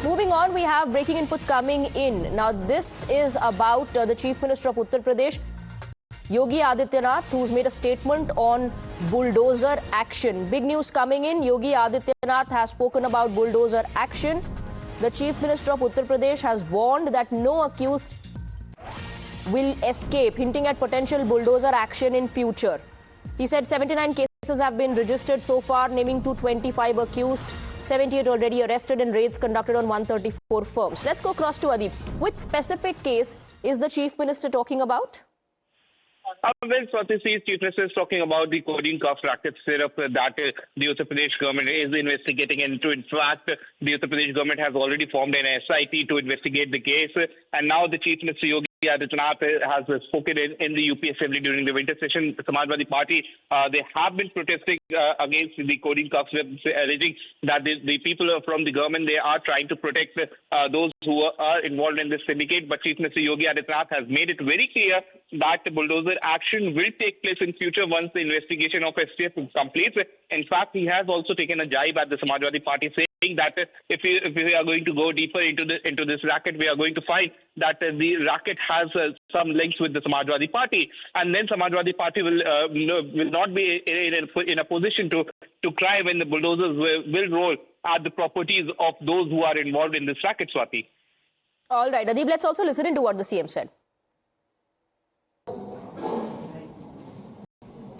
Moving on, we have breaking inputs coming in. Now, this is about the Chief Minister of Uttar Pradesh, Yogi Adityanath, who's made a statement on bulldozer action. Big news coming in. Yogi Adityanath has spoken about bulldozer action. The Chief Minister of Uttar Pradesh has warned that no accused will escape, hinting at potential bulldozer action in future. He said 79 cases have been registered so far, naming 225 accused, 78 already arrested, and raids conducted on 134 firms. Let's go across to Adib. Which specific case is the Chief Minister talking about? Well, Swati, Chief Minister is talking about the codeine cough racket syrup that the Uttar Pradesh government is investigating into. In fact, the Uttar Pradesh government has already formed an SIT to investigate the case, and now the Chief Minister Yogi Adityanath has spoken in the UP Assembly during the winter session. The Samajwadi Party, they have been protesting against the codeine cough syrup, alleging that the people from the government, they are trying to protect those who are involved in this syndicate. But Chief Minister Yogi Adityanath has made it very clear that bulldozer action will take place in future once the investigation of STF completes. In fact, he has also taken a jibe at the Samajwadi Party, saying that if we are going to go deeper into this racket, we are going to find that the racket has some links with the Samajwadi Party, and then Samajwadi Party will not be in a position to cry when the bulldozers will roll at the properties of those who are involved in this racket, Swati. All right, Adib, let's also listen into what the CM said.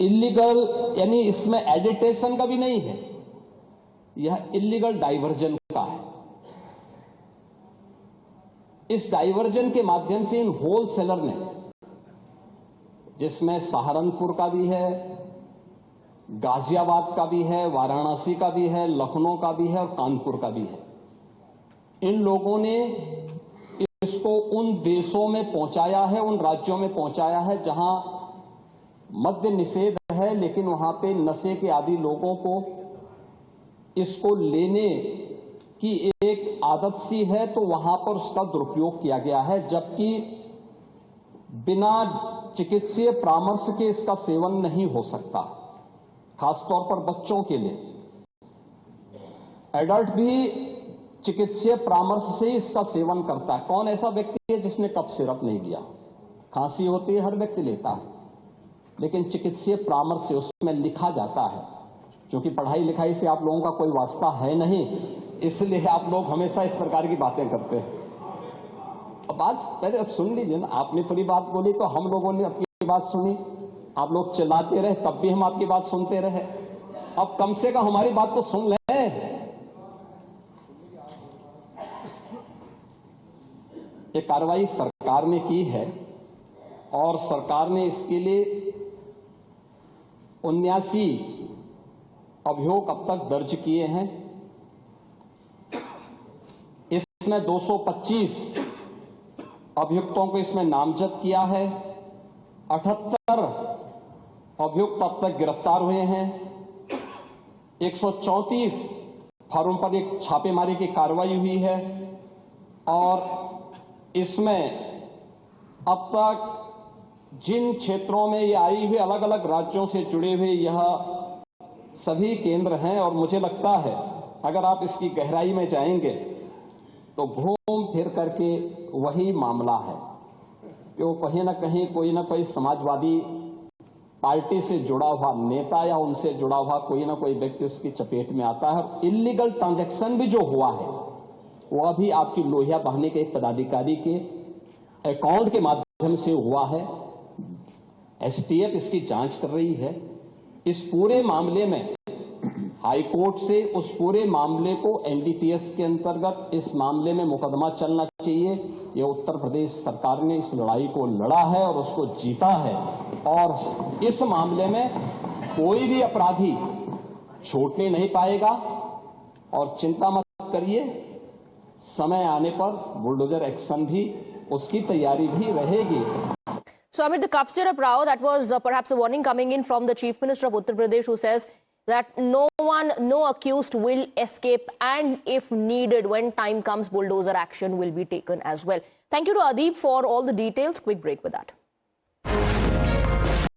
Illegal यानी इसमें एडिटेशन का भी नहीं है, यह illegal diversion का है। इस डाइवर्जन के माध्यम से इन होलसेलर ने, जिसमें सहारनपुर का भी है, गाजियाबाद का भी है, वाराणसी का भी है, लखनऊ का भी है और कानपुर का भी है, इन लोगों ने इसको उन देशों में पहुंचाया है, उन राज्यों में पहुंचाया है जहां मद्य निषेध है, लेकिन वहां पे नशे के आदी लोगों को इसको लेने की एक आदत सी है, तो वहां पर उसका दुरुपयोग किया गया है, जबकि बिना चिकित्सीय परामर्श के इसका सेवन नहीं हो सकता, खासतौर पर बच्चों के लिए। एडल्ट भी चिकित्सीय परामर्श से इसका सेवन करता है। कौन ऐसा व्यक्ति है जिसने कफ सिरप नहीं लिया? खांसी होती है, हर व्यक्ति लेता है, लेकिन चिकित्सीय परामर्श से उसमें लिखा जाता है। क्योंकि पढ़ाई लिखाई से आप लोगों का कोई वास्ता है नहीं, इसलिए आप लोग हमेशा इस प्रकार की बातें करते हैं। अब बात पहले अब सुन लीजिए ना, आपने पूरी बात बोली तो हम लोगों ने आपकी बात सुनी, आप लोग चिल्लाते रहे तब भी हम आपकी बात सुनते रहे। अब कम से कम हमारी बात तो सुन लें। ये कार्रवाई सरकार ने की है और सरकार ने इसके लिए 79 अभियोग अब तक दर्ज किए हैं। इसमें 225 अभियुक्तों को इसमें नामजद किया है, 78 अभियुक्त अब तक गिरफ्तार हुए हैं, 134 फर्म पर एक छापेमारी की कार्रवाई हुई है और इसमें अब तक जिन क्षेत्रों में ये आई हुई अलग अलग राज्यों से जुड़े हुए यह सभी केंद्र हैं, और मुझे लगता है अगर आप इसकी गहराई में जाएंगे तो घूम फिर करके वही मामला है कि वो कहीं ना कहीं कोई ना कोई समाजवादी पार्टी से जुड़ा हुआ नेता या उनसे जुड़ा हुआ कोई ना कोई व्यक्ति उसकी चपेट में आता है। और इलीगल ट्रांजैक्शन भी जो हुआ है वो अभी आपकी लोहिया बहाने के एक पदाधिकारी के अकाउंट के माध्यम से हुआ है। एसटीएफ इसकी जांच कर रही है। इस पूरे मामले में हाई कोर्ट से उस पूरे मामले को एनडीपीएस के अंतर्गत इस मामले में मुकदमा चलना चाहिए। ये उत्तर प्रदेश सरकार ने इस लड़ाई को लड़ा है और उसको जीता है, और इस मामले में कोई भी अपराधी छूटने नहीं पाएगा। और चिंता मत करिए, समय आने पर बुलडोजर एक्शन भी, उसकी तैयारी भी रहेगी। So, amid the cough syrup row, that was perhaps a warning coming in from the Chief Minister of Uttar Pradesh, who says that no accused will escape, and if needed, when time comes, bulldozer action will be taken as well. Thank you to Adib for all the details. Quick break with that.